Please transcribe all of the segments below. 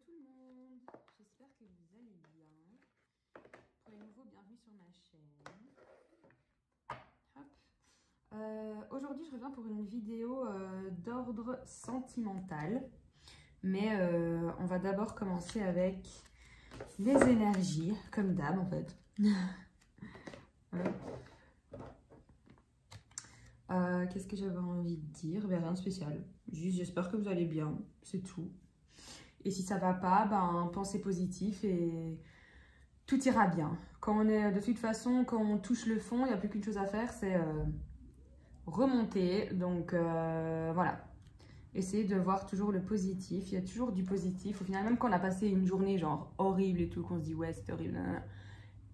tout le monde, j'espère que vous allez bien. Pour les nouveaux, bienvenue sur ma chaîne. Aujourd'hui je reviens pour une vidéo d'ordre sentimental. Mais on va d'abord commencer avec les énergies, comme d'hab en fait. Qu'est-ce que j'avais envie de dire? Ben, rien de spécial. Juste j'espère que vous allez bien, c'est tout. Et si ça va pas, ben pensez positif et tout ira bien. Quand on est de toute façon, quand on touche le fond, il n'y a plus qu'une chose à faire, c'est remonter. Donc voilà. Essayez de voir toujours le positif. Il y a toujours du positif. Au final, même quand on a passé une journée genre horrible et tout, qu'on se dit ouais c'était horrible,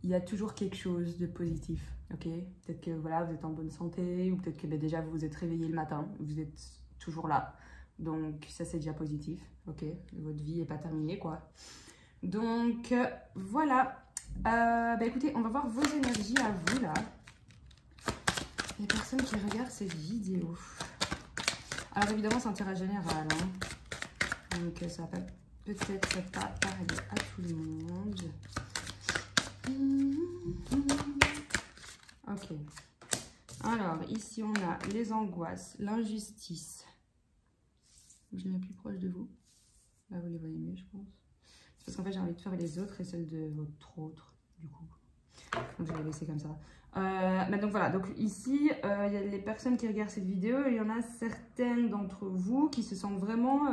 il y a toujours quelque chose de positif. Ok, peut-être que voilà, vous êtes en bonne santé, ou peut-être que ben, déjà vous vous êtes réveillé le matin, vous êtes toujours là. Donc ça c'est déjà positif. Ok, votre vie n'est pas terminée quoi. Donc voilà. Ben, écoutez, on va voir vos énergies à vous là. Les personnes qui regardent cette vidéo. Alors évidemment c'est un tirage général, hein. Donc ça va peut-être pas parler à tout le monde. Ok. Alors ici on a les angoisses, l'injustice. Je mets plus proche de vous. Là vous les voyez mieux je pense. C'est parce qu'en fait j'ai envie de faire les autres et celles de votre autre du coup. Donc je vais les laisser comme ça. Mais donc voilà, donc ici, il y a les personnes qui regardent cette vidéo, il y en a certaines d'entre vous qui se sentent vraiment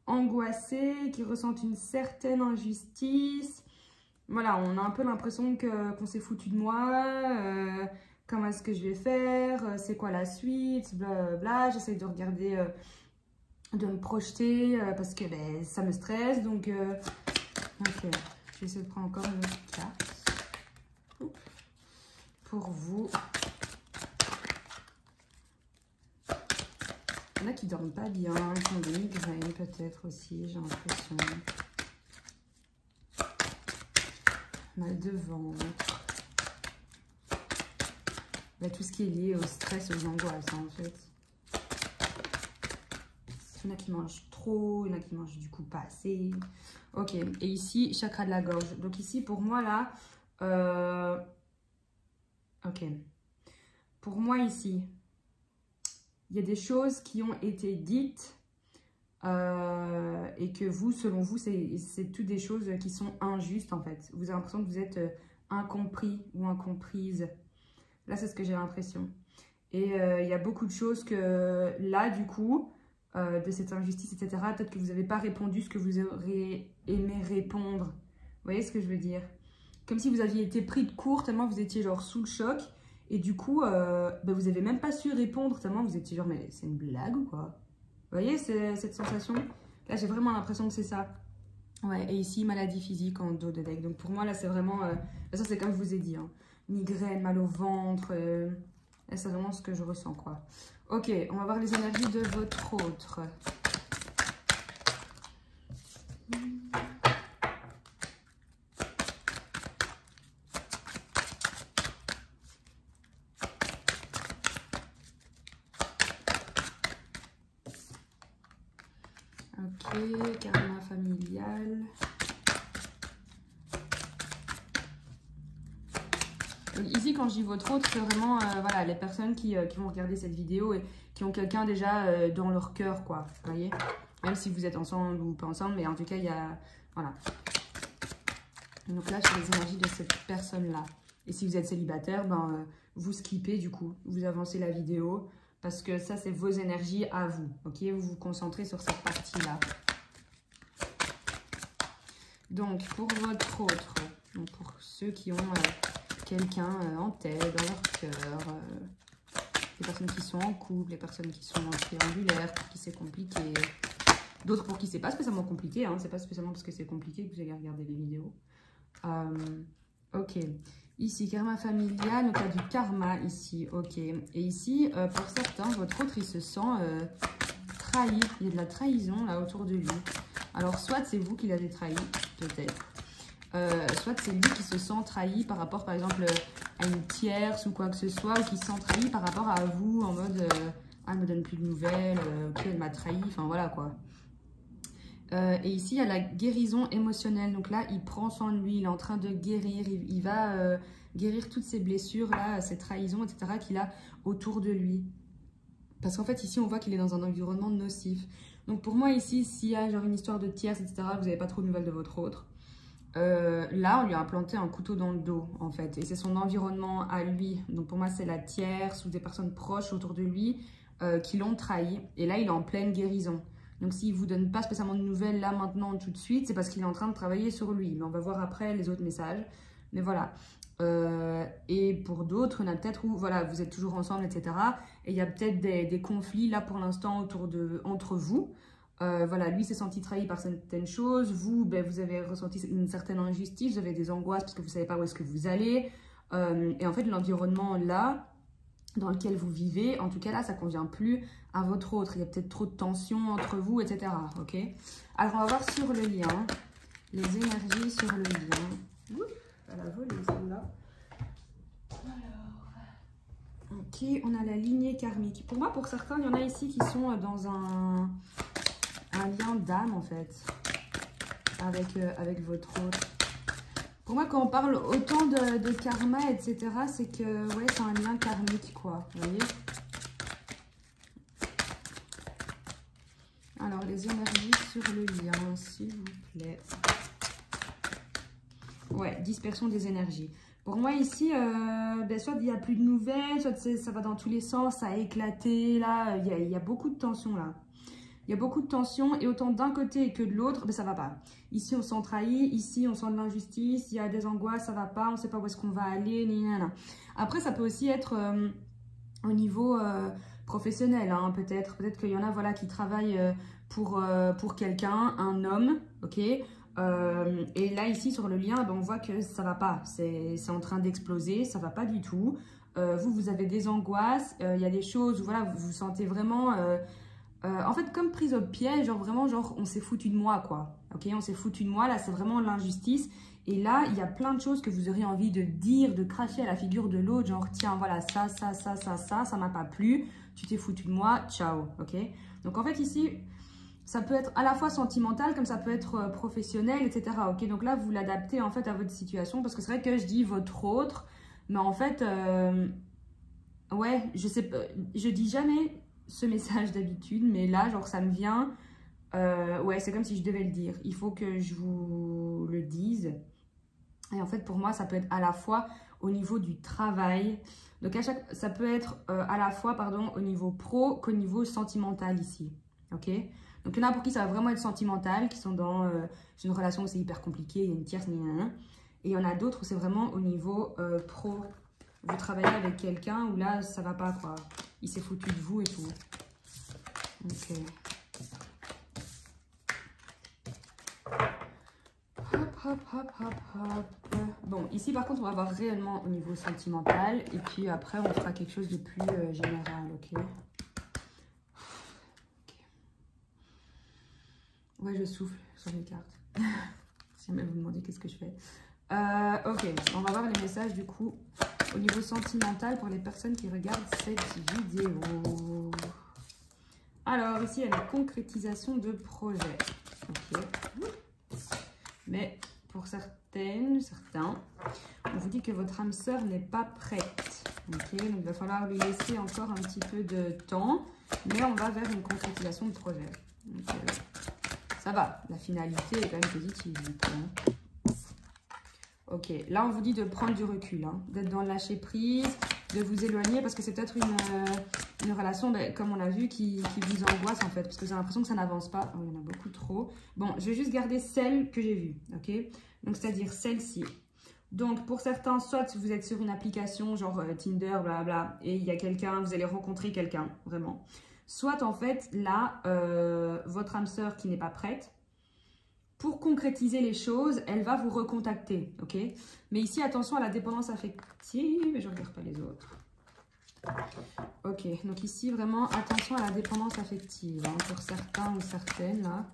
angoissées, qui ressentent une certaine injustice. Voilà, on a un peu l'impression qu'on s'est foutu de moi, comment est-ce que je vais faire, c'est quoi la suite, blablabla. J'essaie de regarder, de me projeter parce que ben, ça me stresse. Donc, ok, je vais essayer de prendre encore une autre carte. Pour vous. Il y en a qui dorment pas bien, qui ont des migraines peut-être aussi, j'ai l'impression. Mal de ventre. Bah, tout ce qui est lié au stress, aux angoisses hein, en fait. Il y en a qui mangent trop, il y en a qui mangent du coup pas assez. Ok, et ici, chakra de la gorge. Donc ici, pour moi là, ok. Pour moi ici, il y a des choses qui ont été dites et que vous, selon vous, c'est toutes des choses qui sont injustes en fait. Vous avez l'impression que vous êtes incompris ou incomprise. Là, c'est ce que j'ai l'impression. Et il y a beaucoup de choses que là, du coup, de cette injustice, etc., peut-être que vous n'avez pas répondu ce que vous auriez aimé répondre. Vous voyez ce que je veux dire? Comme si vous aviez été pris de court, tellement vous étiez genre sous le choc. Et du coup, ben, vous n'avez même pas su répondre, tellement vous étiez genre, mais c'est une blague ou quoi? Vous voyez cette sensation? Là, j'ai vraiment l'impression que c'est ça. Ouais, et ici, maladie physique en dos de deck. Donc pour moi, là, c'est vraiment... ça, c'est comme je vous ai dit. Hein. Migraine, mal au ventre. Là, c'est vraiment ce que je ressens, quoi. Ok, on va voir les énergies de votre autre. Ok, karma familial. Donc ici, quand je dis votre autre, c'est vraiment voilà, les personnes qui vont regarder cette vidéo et qui ont quelqu'un déjà dans leur cœur, quoi. Vous voyez? Même si vous êtes ensemble ou pas ensemble, mais en tout cas, il y a... Voilà. Donc là, c'est les énergies de cette personne-là. Et si vous êtes célibataire, ben, vous skippez du coup. Vous avancez la vidéo parce que ça, c'est vos énergies à vous. Ok? Vous vous concentrez sur cette partie-là. Donc, pour votre autre, donc pour ceux qui ont quelqu'un en tête, dans leur cœur, les personnes qui sont en couple, les personnes qui sont en triangulaire, pour qui c'est compliqué, d'autres pour qui c'est pas spécialement compliqué, hein, c'est pas spécialement parce que c'est compliqué que vous allez regarder les vidéos. Ok, ici, karma familial, donc il y a du karma ici, ok. Et ici, pour certains, votre autre, il se sent trahi, il y a de la trahison là autour de lui. Alors, soit c'est vous qui l'avez trahi, peut-être. Soit c'est lui qui se sent trahi par rapport, par exemple, à une tierce ou quoi que ce soit, ou qui se sent trahi par rapport à vous, en mode, ah, elle me donne plus de nouvelles, ok, elle m'a trahi, enfin voilà quoi. Et ici, il y a la guérison émotionnelle. Donc là, il prend soin de lui, il est en train de guérir. Il va guérir toutes ces blessures, là, ces trahisons, etc. qu'il a autour de lui. Parce qu'en fait, ici, on voit qu'il est dans un environnement nocif. Donc pour moi, ici, s'il y a genre une histoire de tierce, etc., vous n'avez pas trop de nouvelles de votre autre, là, on lui a implanté un couteau dans le dos, en fait. Et c'est son environnement à lui. Donc pour moi, c'est la tierce ou des personnes proches autour de lui qui l'ont trahi. Et là, il est en pleine guérison. Donc s'il ne vous donne pas spécialement de nouvelles là, maintenant, tout de suite, c'est parce qu'il est en train de travailler sur lui. Mais on va voir après les autres messages. Mais voilà. Et pour d'autres, il y en a peut-être où voilà, vous êtes toujours ensemble, etc. Et il y a peut-être des conflits là pour l'instant entre vous. Voilà, lui s'est senti trahi par certaines choses. Vous, ben, vous avez ressenti une certaine injustice. Vous avez des angoisses parce que vous ne savez pas où est-ce que vous allez. Et en fait, l'environnement là, dans lequel vous vivez, en tout cas là, ça ne convient plus à votre autre. Il y a peut-être trop de tensions entre vous, etc. Ok. Alors, on va voir sur le lien, les énergies sur le lien. Ouh, elle a volé celle-là. Alors, ok, on a la lignée karmique. Pour moi, pour certains, il y en a ici qui sont dans un lien d'âme, en fait, avec votre autre. Pour moi, quand on parle autant de karma, etc., c'est que, ouais, c'est un lien karmique, quoi. Vous voyez? Alors, les énergies sur le lien, s'il vous plaît. Ouais, dispersion des énergies. Pour moi, ici, ben, soit il n'y a plus de nouvelles, soit ça va dans tous les sens, ça a éclaté, là, il y a beaucoup de tensions, là. Il y a beaucoup de tensions et autant d'un côté que de l'autre, ben ça va pas. Ici, on s'en trahit, ici, on sent de l'injustice, il y a des angoisses, ça va pas, on ne sait pas où est-ce qu'on va aller, Après, ça peut aussi être au niveau professionnel, hein, peut-être. Peut-être qu'il y en a voilà, qui travaillent pour quelqu'un, un homme, ok. Et là, ici, sur le lien, ben, on voit que ça va pas. C'est en train d'exploser, ça va pas du tout. Vous avez des angoisses, il y a des choses où voilà, vous vous sentez vraiment... en fait, comme prise au piège, genre vraiment, genre, on s'est foutu de moi, quoi. Ok, on s'est foutu de moi, là, c'est vraiment l'injustice. Et là, il y a plein de choses que vous auriez envie de dire, de cracher à la figure de l'autre, genre, tiens, voilà, ça m'a pas plu, tu t'es foutu de moi, ciao, ok. Donc, en fait, ici, ça peut être à la fois sentimental, comme ça peut être professionnel, etc., ok. Donc là, vous l'adaptez, en fait, à votre situation, parce que c'est vrai que je dis votre autre, mais en fait, ouais, je sais pas, je dis jamais ce message d'habitude, mais là, genre, ça me vient, ouais, c'est comme si je devais le dire. Il faut que je vous le dise. Et en fait, pour moi, ça peut être à la fois au niveau du travail. Donc, ça peut être à la fois, pardon, au niveau pro qu'au niveau sentimental ici. Ok? Donc, il y en a pour qui ça va vraiment être sentimental, qui sont dans une relation où c'est hyper compliqué, il y a une tierce, et il y en a d'autres où c'est vraiment au niveau pro. Vous travaillez avec quelqu'un où là, ça va pas, quoi. Il s'est foutu de vous et tout. Ok. Hop. Bon, ici, par contre, on va voir réellement au niveau sentimental. Et puis après, on fera quelque chose de plus général, ok? Ouais, je souffle sur les cartes. Si jamais vous me demandez qu'est-ce que je fais. Ok, on va voir les messages, du coup, au niveau sentimental pour les personnes qui regardent cette vidéo. Alors, ici, il y a une concrétisation de projet. Ok. Mais pour certains, on vous dit que votre âme sœur n'est pas prête. Ok, donc il va falloir lui laisser encore un petit peu de temps. Mais on va vers une concrétisation de projet. Donc, ça va, la finalité est quand même positive. Ok, là on vous dit de prendre du recul, hein, d'être dans le lâcher prise, de vous éloigner parce que c'est peut-être une relation, ben, comme on l'a vu, qui vous angoisse en fait, parce que j'ai l'impression que ça n'avance pas. Oh, il y en a beaucoup trop. Bon, je vais juste garder celle que j'ai vue, ok? Donc c'est-à-dire celle-ci. Donc pour certains, soit vous êtes sur une application genre Tinder, blablabla, et il y a quelqu'un, vous allez rencontrer quelqu'un, vraiment. Soit en fait, là, votre âme sœur qui n'est pas prête, pour concrétiser les choses, elle va vous recontacter, ok? Mais ici, attention à la dépendance affective, je ne regarde pas les autres. Ok, donc ici, vraiment, attention à la dépendance affective, hein, pour certains ou certaines, là.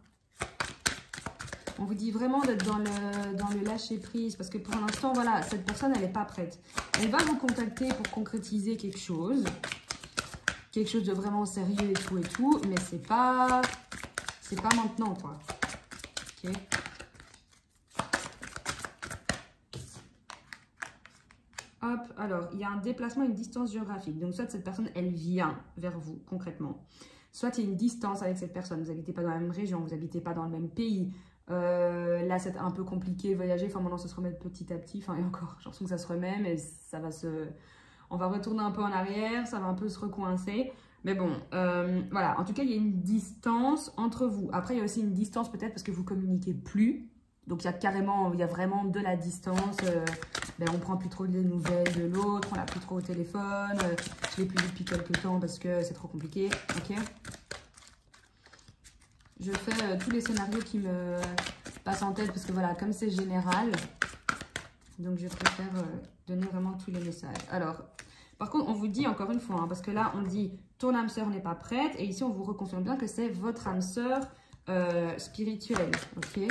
On vous dit vraiment d'être dans le lâcher-prise, parce que pour l'instant, voilà, cette personne, elle n'est pas prête. Elle va vous contacter pour concrétiser quelque chose de vraiment sérieux et tout, mais c'est pas maintenant, quoi. ok? Hop, alors, il y a un déplacement, une distance géographique. Donc, soit cette personne, elle vient vers vous, concrètement. Soit il y a une distance avec cette personne. Vous n'habitez pas dans la même région, vous n'habitez pas dans le même pays. Là, c'est un peu compliqué, voyager. Enfin, maintenant, ça se remet petit à petit. Enfin, et encore, j'ai l'impression que ça se remet, mais ça va se... On va retourner un peu en arrière, ça va un peu se recoincer. Mais bon, voilà. En tout cas, il y a une distance entre vous. Après, il y a aussi une distance peut-être parce que vous communiquez plus. Donc, il y a vraiment de la distance. On prend plus trop les nouvelles de l'autre, on l'a plus trop au téléphone. Je l'ai plus vu depuis quelques temps parce que c'est trop compliqué. Ok. Je fais tous les scénarios qui me passent en tête parce que voilà, comme c'est général, donc je préfère donner vraiment tous les messages. Alors, par contre, on vous dit encore une fois, hein, parce que là, on dit ton âme sœur n'est pas prête, et ici, on vous reconfirme bien que c'est votre âme sœur spirituelle, ok?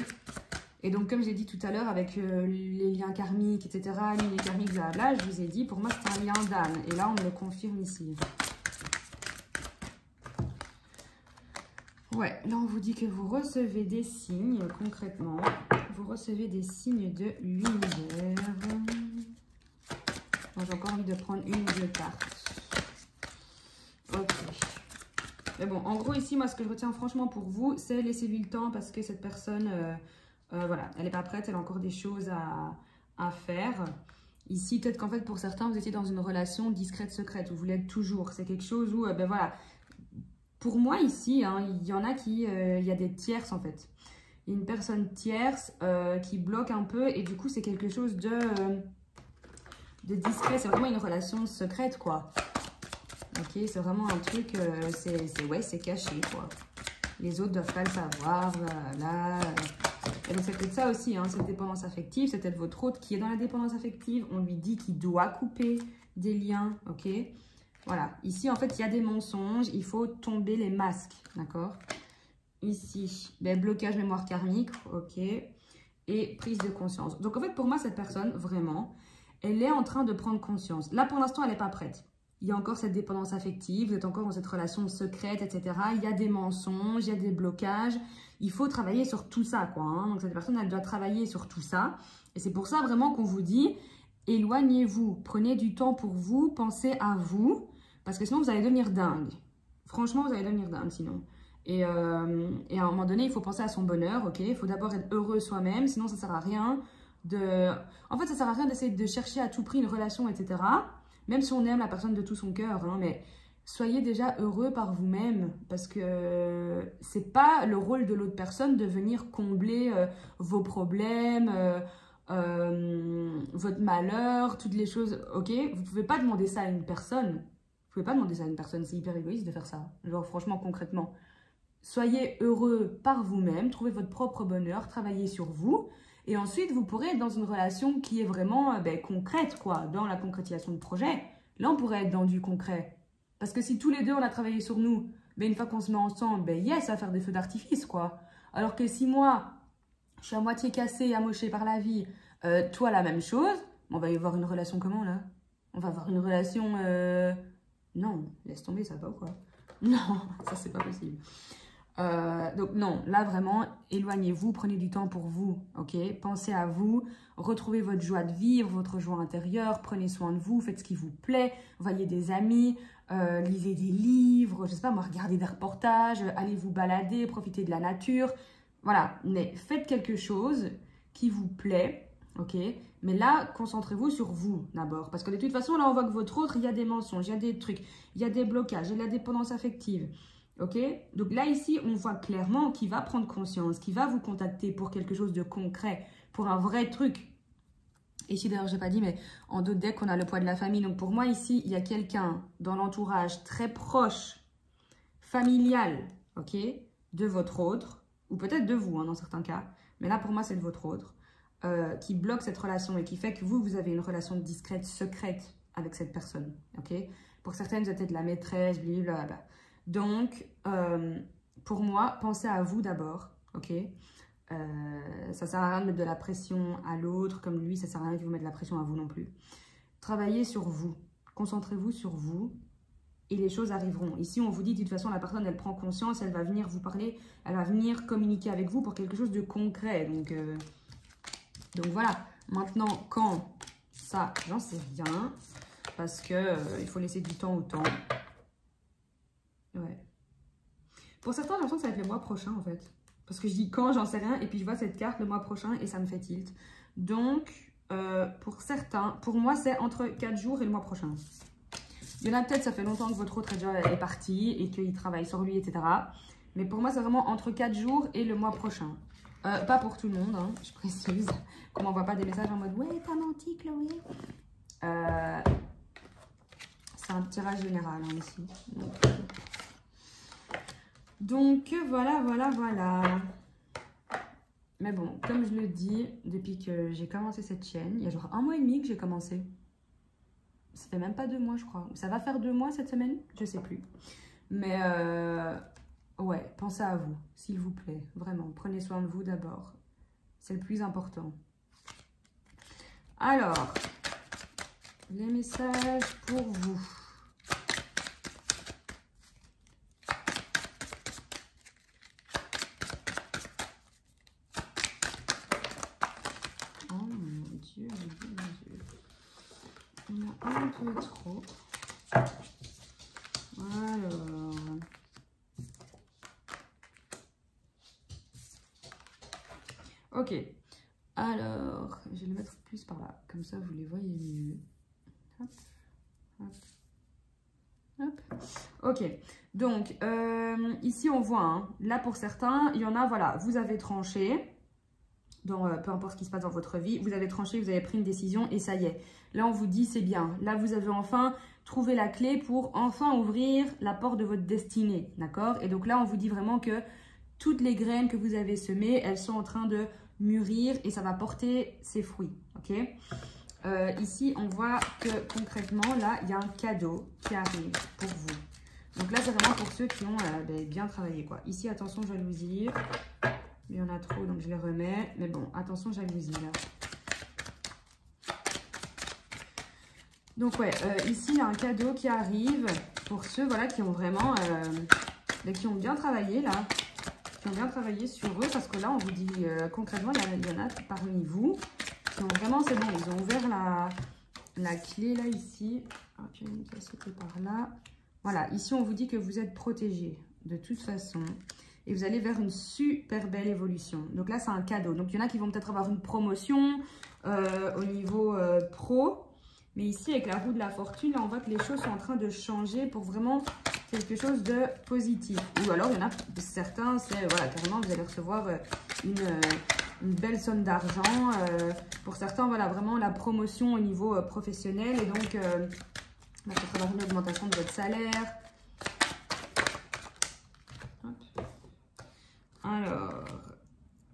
Et donc, comme j'ai dit tout à l'heure, avec les liens karmiques, etc., lignes karmiques, blabla, je vous ai dit, pour moi, c'est un lien d'âme. Et là, on me le confirme ici. Ouais, là, on vous dit que vous recevez des signes, concrètement. Vous recevez des signes de l'univers. J'ai encore envie de prendre une ou deux cartes. Ok. Mais bon, en gros, ici, moi, ce que je retiens franchement pour vous, c'est laissez-lui le temps parce que cette personne... voilà, elle n'est pas prête, elle a encore des choses à faire. Ici, peut-être qu'en fait, pour certains, vous étiez dans une relation discrète, secrète, où vous l'êtes toujours. C'est quelque chose où, ben voilà, pour moi, ici, hein, il y en a qui, il y a des tierces, en fait. Il y a une personne tierce qui bloque un peu, et du coup, c'est quelque chose de discret. C'est vraiment une relation secrète, quoi. Ok, c'est vraiment un truc, c'est caché, quoi. Les autres doivent pas le savoir, voilà. Et donc, c'est peut-être ça aussi, hein, cette dépendance affective. C'est peut-être votre autre qui est dans la dépendance affective. On lui dit qu'il doit couper des liens, ok? Voilà. Ici, en fait, il y a des mensonges. Il faut tomber les masques, d'accord? Ici, blocage mémoire karmique, ok? Et prise de conscience. Donc, en fait, pour moi, cette personne, vraiment, elle est en train de prendre conscience. Là, pour l'instant, elle n'est pas prête. Il y a encore cette dépendance affective, vous êtes encore dans cette relation secrète, etc. Il y a des mensonges, il y a des blocages. Il faut travailler sur tout ça, quoi. Hein. Donc, cette personne, elle doit travailler sur tout ça. Et c'est pour ça, vraiment, qu'on vous dit, éloignez-vous. Prenez du temps pour vous, pensez à vous. Parce que sinon, vous allez devenir dingue. Franchement, vous allez devenir dingue, sinon. Et à un moment donné, il faut penser à son bonheur, ok? Il faut d'abord être heureux soi-même, sinon ça ne sert à rien de... En fait, ça ne sert à rien d'essayer de chercher à tout prix une relation, etc. Même si on aime la personne de tout son cœur, hein, mais soyez déjà heureux par vous-même, parce que c'est pas le rôle de l'autre personne de venir combler vos problèmes, votre malheur, toutes les choses, ok? Vous pouvez pas demander ça à une personne. Vous pouvez pas demander ça à une personne, c'est hyper égoïste de faire ça. Genre, franchement, concrètement. Soyez heureux par vous-même, trouvez votre propre bonheur, travaillez sur vous. Et ensuite, vous pourrez être dans une relation qui est vraiment concrète, quoi, dans la concrétisation de projet. Là, on pourrait être dans du concret. Parce que si tous les deux, on a travaillé sur nous, une fois qu'on se met ensemble, yes, ça va faire des feux d'artifice, quoi. Alors que si moi, je suis à moitié cassée, amochée par la vie, toi, la même chose, on va y avoir une relation comment, là? On va avoir une relation... Non, laisse tomber, ça va ou quoi? Non, ça, c'est pas possible. Donc non, là vraiment, éloignez-vous, prenez du temps pour vous, ok? Pensez à vous, retrouvez votre joie de vivre, votre joie intérieure, prenez soin de vous, faites ce qui vous plaît, voyez des amis, lisez des livres, je sais pas moi, regardez des reportages, allez vous balader, profitez de la nature, voilà, mais faites quelque chose qui vous plaît, ok? Mais là, concentrez-vous sur vous d'abord, parce que de toute façon, là on voit que votre autre, il y a des mensonges, il y a des trucs, il y a des blocages, il y a de la dépendance affective. Ok? Donc là, ici, on voit clairement qu'il va prendre conscience, qu'il va vous contacter pour quelque chose de concret, pour un vrai truc. Et ici, d'ailleurs, je n'ai pas dit, mais en d'autres decks, on a le poids de la famille. Donc pour moi, ici, il y a quelqu'un dans l'entourage très proche, familial, ok? De votre autre, ou peut-être de vous, hein, dans certains cas. Mais là, pour moi, c'est de votre autre, qui bloque cette relation et qui fait que vous avez une relation discrète, secrète avec cette personne, ok? Pour certaines, vous êtes la maîtresse, blablabla. Donc, pour moi, pensez à vous d'abord, ok? Ça sert à rien de mettre de la pression à l'autre, comme lui, ça sert à rien de vous mettre de la pression à vous non plus. Travaillez sur vous, concentrez-vous sur vous, et les choses arriveront. Ici, on vous dit, de toute façon, la personne, elle prend conscience, elle va venir vous parler, elle va venir communiquer avec vous pour quelque chose de concret. Donc voilà. Maintenant, quand ça, j'en sais rien, parce que il faut laisser du temps au temps. Ouais. Pour certains, j'ai l'impression que ça va être le mois prochain, en fait. Parce que je dis quand, j'en sais rien, et puis je vois cette carte le mois prochain, et ça me fait tilt. Donc, pour certains, pour moi, c'est entre 4 jours et le mois prochain. Il y en a peut-être, ça fait longtemps que votre autre est parti et qu'il travaille sur lui, etc. Mais pour moi, c'est vraiment entre 4 jours et le mois prochain. Pas pour tout le monde, hein, je précise. Qu'on m'envoie pas des messages en mode « Ouais, t'as menti, Chloé !» C'est un tirage général, hein, ici. Donc, voilà. Mais bon, comme je le dis, depuis que j'ai commencé cette chaîne, il y a genre 1 mois et demi que j'ai commencé. Ça fait même pas 2 mois, je crois. Ça va faire 2 mois cette semaine? Je sais plus. Mais ouais, pensez à vous, s'il vous plaît. Vraiment, prenez soin de vous d'abord. C'est le plus important. Alors, les messages pour vous. Oh mon Dieu, mon Dieu. Il y en a un peu trop. Alors. Ok. Alors, je vais le mettre plus par là. Comme ça, vous les voyez mieux. Hop. Hop. Hop. Ok. Donc, ici, on voit, hein, là, pour certains, il y en a, voilà, vous avez tranché. Dans, peu importe ce qui se passe dans votre vie, vous avez tranché, vous avez pris une décision et ça y est. Là, on vous dit c'est bien. Là, vous avez enfin trouvé la clé pour enfin ouvrir la porte de votre destinée, d'accord? Et donc là, on vous dit vraiment que toutes les graines que vous avez semées, elles sont en train de mûrir et ça va porter ses fruits, ok? Ici, on voit que concrètement, là, il y a un cadeau qui arrive pour vous. Donc là, c'est vraiment pour ceux qui ont bien travaillé, quoi. Ici, attention, jalousie. Il y en a trop, donc je les remets. Mais bon, attention, jalousie, là. Donc, ouais, ici, il y a un cadeau qui arrive pour ceux, voilà, qui ont vraiment... qui ont bien travaillé, là. Qui ont bien travaillé sur eux. Parce que là, on vous dit concrètement, il y en a parmi vous qui ont vraiment... C'est bon, ils ont ouvert la clé, là, ici. Ah, puis il y a une qui a sauté par là. Voilà, ici, on vous dit que vous êtes protégés de toute façon. Et vous allez vers une super belle évolution. Donc là, c'est un cadeau. Donc, il y en a qui vont peut-être avoir une promotion au niveau pro. Mais ici, avec la roue de la fortune, là, on voit que les choses sont en train de changer pour vraiment quelque chose de positif. Ou alors, il y en a certains, c'est, voilà, carrément, vous allez recevoir une belle somme d'argent. Pour certains, voilà, vraiment la promotion au niveau professionnel. Et donc, peut-être avoir une augmentation de votre salaire. Hop. Alors,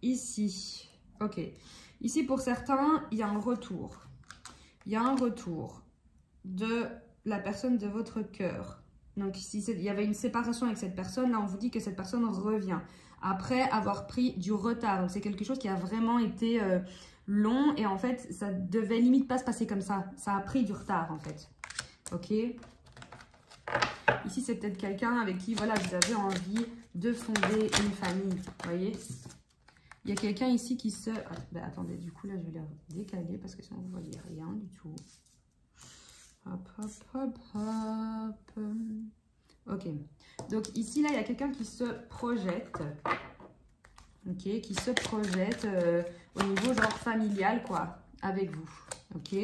ici, ok. Ici, pour certains, il y a un retour. Il y a un retour de la personne de votre cœur. Donc, ici, il y avait une séparation avec cette personne. Là, on vous dit que cette personne revient après avoir pris du retard. Donc, c'est quelque chose qui a vraiment été long. Et en fait, ça devait limite pas se passer comme ça. Ça a pris du retard, en fait. Ok. Ici, c'est peut-être quelqu'un avec qui, voilà, vous avez envie de fonder une famille. Vous voyez? Il y a quelqu'un ici qui se... Ah, ben, attendez, du coup, là, je vais la décaler parce que sinon, vous ne voyez rien du tout. Hop, hop, hop, hop. Ok. Donc, ici, là, il y a quelqu'un qui se projette. Ok, qui se projette au niveau, genre, familial, quoi, avec vous. Ok.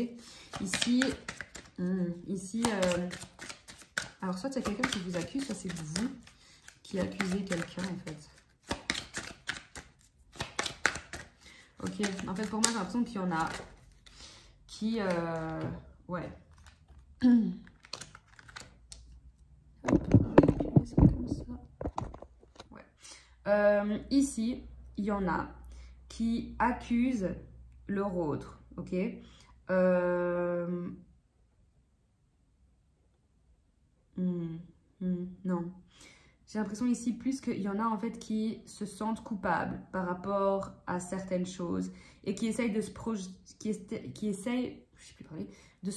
Ici, alors, soit il y a quelqu'un qui vous accuse, soit c'est vous qui accusez quelqu'un, en fait. Ok, en fait, pour moi, j'ai l'impression qu'il y en a qui... ouais. Ouais. Ici, il y en a qui accusent leur autre, ok? Non. J'ai l'impression ici plus qu'il y en a en fait qui se sentent coupables par rapport à certaines choses et qui essayent de se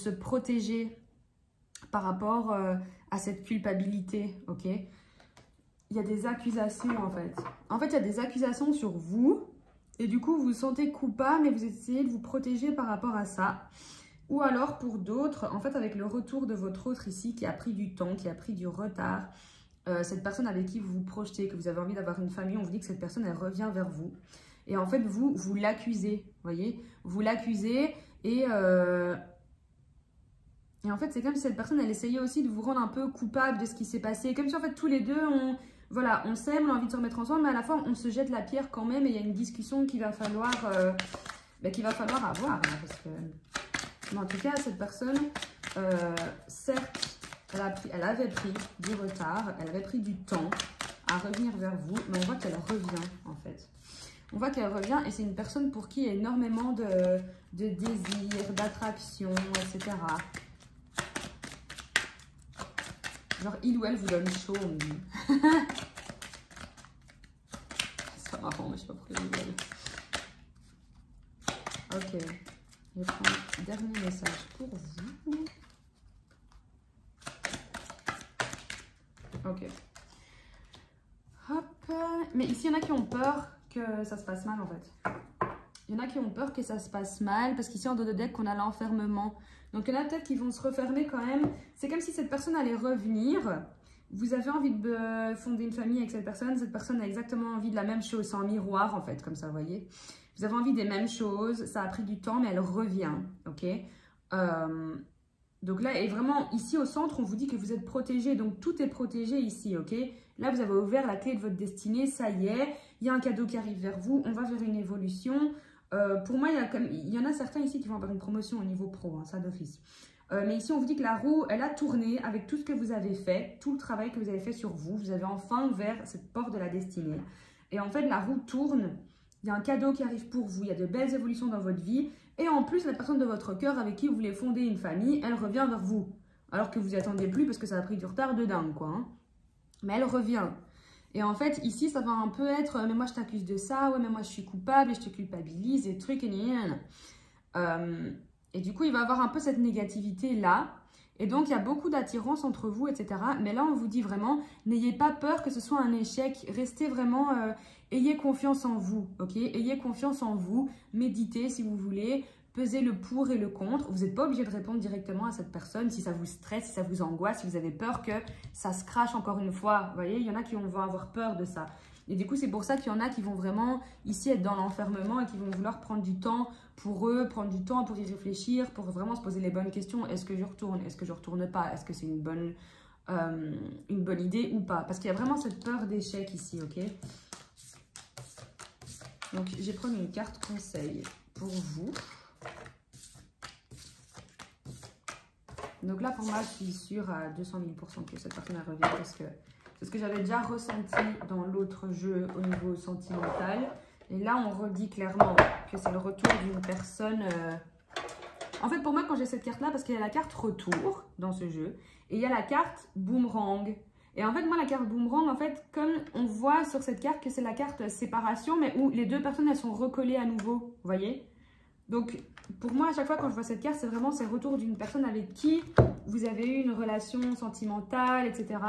protéger par rapport à cette culpabilité, ok? Il y a des accusations en fait. En fait, il y a des accusations sur vous et du coup, vous vous sentez coupable et vous essayez de vous protéger par rapport à ça. Ou alors, pour d'autres, en fait, avec le retour de votre autre ici qui a pris du temps, qui a pris du retard, cette personne avec qui vous vous projetez, que vous avez envie d'avoir une famille, on vous dit que cette personne, elle revient vers vous. Et en fait, vous l'accusez, voyez? Vous l'accusez et en fait, c'est comme si cette personne, elle essayait aussi de vous rendre un peu coupable de ce qui s'est passé. Comme si, en fait, tous les deux, voilà, on s'aime, on a envie de se remettre ensemble, mais à la fois, on se jette la pierre quand même et il y a une discussion qu'il va falloir, avoir. Hein, parce que... Mais en tout cas, cette personne, certes, elle avait pris du retard, elle avait pris du temps à revenir vers vous, mais on voit qu'elle revient, en fait. On voit qu'elle revient et c'est une personne pour qui il y a énormément de désir, d'attraction, etc. Genre, il ou elle vous donne chaud, on me dit. C'est pas marrant, mais je sais pas pourquoi je rigole. Ok. Je vais prendre un dernier message pour vous. Ok. Hop. Mais ici, il y en a qui ont peur que ça se passe mal, en fait. Il y en a qui ont peur que ça se passe mal, parce qu'ici, en dos de deck, on a l'enfermement. Donc, il y en a peut-être qui vont se refermer quand même. C'est comme si cette personne allait revenir. Vous avez envie de fonder une famille avec cette personne a exactement envie de la même chose. C'est en miroir, en fait, comme ça, vous voyez. Vous avez envie des mêmes choses, ça a pris du temps, mais elle revient, ok? Donc là, et vraiment, ici au centre, on vous dit que vous êtes protégé, donc tout est protégé ici, ok? Là, vous avez ouvert la clé de votre destinée, ça y est, il y a un cadeau qui arrive vers vous, on va vers une évolution. Pour moi, il y en a certains ici qui vont avoir une promotion au niveau pro, hein, ça d'office. Mais ici, on vous dit que la roue, elle a tourné avec tout ce que vous avez fait, tout le travail que vous avez fait sur vous. Vous avez enfin ouvert cette porte de la destinée. Et en fait, la roue tourne. Il y a un cadeau qui arrive pour vous, il y a de belles évolutions dans votre vie. Et en plus, la personne de votre cœur avec qui vous voulez fonder une famille, elle revient vers vous. Alors que vous n'y attendez plus parce que ça a pris du retard de dingue, quoi. Hein. Mais elle revient. Et en fait, ici, ça va un peu être « mais moi, je t'accuse de ça, ouais, mais moi, je suis coupable et je te culpabilise, et trucs, et et du coup, il va avoir un peu cette négativité-là. Et donc, il y a beaucoup d'attirance entre vous, etc. Mais là, on vous dit vraiment, n'ayez pas peur que ce soit un échec. Restez vraiment, ayez confiance en vous, ok? Ayez confiance en vous. Méditez si vous voulez. Pesez le pour et le contre. Vous n'êtes pas obligé de répondre directement à cette personne si ça vous stresse, si ça vous angoisse, si vous avez peur que ça se crache encore une fois. Vous voyez, il y en a qui vont avoir peur de ça. Et du coup, c'est pour ça qu'il y en a qui vont vraiment ici être dans l'enfermement et qui vont vouloir prendre du temps pour eux, prendre du temps pour y réfléchir, pour vraiment se poser les bonnes questions. Est-ce que je retourne? Est-ce que je retourne pas? Est-ce que c'est une bonne idée ou pas? Parce qu'il y a vraiment cette peur d'échec ici, ok? Donc, je vais prendre une carte conseil pour vous. Donc là, pour moi, je suis sûre à 200 000% que cette personne revient parce que c'est ce que j'avais déjà ressenti dans l'autre jeu au niveau sentimental. Et là, on redit clairement que c'est le retour d'une personne... En fait, pour moi, quand j'ai cette carte-là, parce qu'il y a la carte retour dans ce jeu, et il y a la carte boomerang. Et en fait, moi, la carte boomerang, en fait, comme on voit sur cette carte que c'est la carte séparation, mais où les deux personnes, elles sont recollées à nouveau, vous voyez? Donc, pour moi, à chaque fois, quand je vois cette carte, c'est vraiment le retour d'une personne avec qui vous avez eu une relation sentimentale, etc.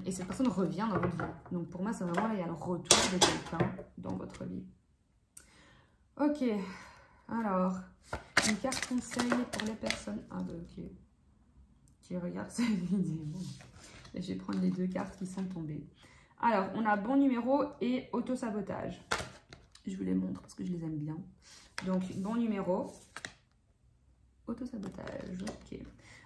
Et cette personne revient dans votre vie. Donc, pour moi, c'est vraiment là, il y a le retour de quelqu'un dans votre vie. Ok. Alors, une carte conseil pour les personnes aveugles qui regardent cette vidéo. Et je vais prendre les deux cartes qui sont tombées. Alors, on a bon numéro et auto-sabotage. Je vous les montre parce que je les aime bien. Donc, bon numéro, auto-sabotage, ok.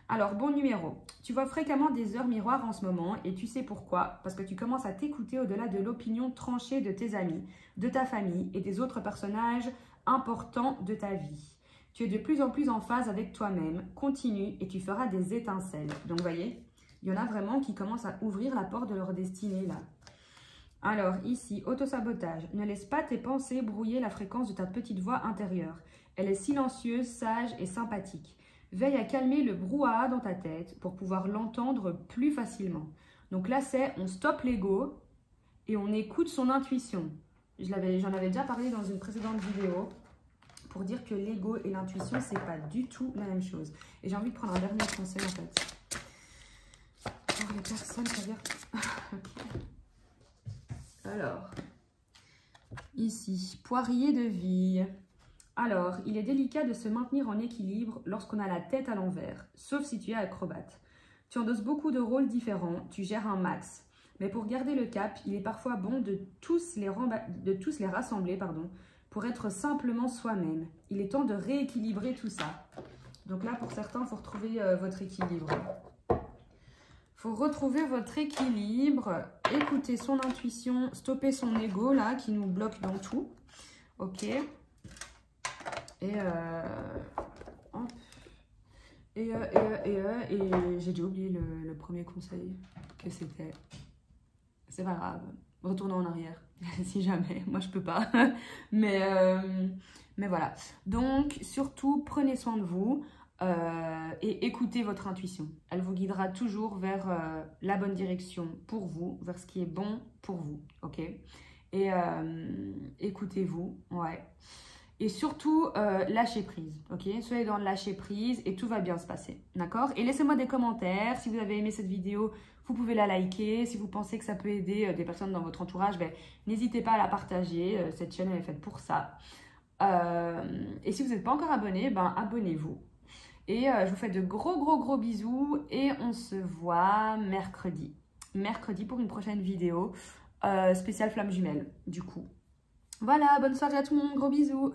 Alors, bon numéro, tu vois fréquemment des heures miroirs en ce moment et tu sais pourquoi? Parce que tu commences à t'écouter au-delà de l'opinion tranchée de tes amis, de ta famille et des autres personnages importants de ta vie. Tu es de plus en plus en phase avec toi-même, continue et tu feras des étincelles. Donc, vous voyez, il y en a vraiment qui commencent à ouvrir la porte de leur destinée là. Alors, ici, autosabotage. Ne laisse pas tes pensées brouiller la fréquence de ta petite voix intérieure. Elle est silencieuse, sage et sympathique. Veille à calmer le brouhaha dans ta tête pour pouvoir l'entendre plus facilement. Donc là, c'est on stoppe l'ego et on écoute son intuition. J'en avais déjà parlé dans une précédente vidéo. pour dire que l'ego et l'intuition, c'est pas du tout la même chose. Et j'ai envie de prendre un dernier conseil en fait. Pour les personnes, c'est-à-dire... Okay. Alors, ici, poirier de vie. Alors, il est délicat de se maintenir en équilibre lorsqu'on a la tête à l'envers, sauf si tu es acrobate. Tu endosses beaucoup de rôles différents, tu gères un max. Mais pour garder le cap, il est parfois bon de tous les rassembler pour être simplement soi-même. Il est temps de rééquilibrer tout ça. Donc là, pour certains, il faut retrouver votre équilibre. Il faut retrouver votre équilibre, écouter son intuition, stopper son ego là qui nous bloque dans tout. Ok. Et j'ai déjà oublié le premier conseil que c'était. C'est pas grave, retournons en arrière, si jamais, moi je peux pas. mais voilà, donc surtout prenez soin de vous et écoutez votre intuition. Elle vous guidera toujours vers la bonne direction pour vous, vers ce qui est bon pour vous, ok? Et écoutez-vous, ouais. Et surtout, lâchez prise, ok? Soyez dans le lâcher prise et tout va bien se passer, d'accord? Et laissez-moi des commentaires. Si vous avez aimé cette vidéo, vous pouvez la liker. Si vous pensez que ça peut aider des personnes dans votre entourage, ben, n'hésitez pas à la partager. Cette chaîne elle est faite pour ça. Et si vous n'êtes pas encore abonné, ben, abonnez-vous. Et je vous fais de gros bisous et on se voit mercredi. Mercredi pour une prochaine vidéo spéciale flamme jumelle, du coup. Voilà, bonne soirée à tout le monde, gros bisous.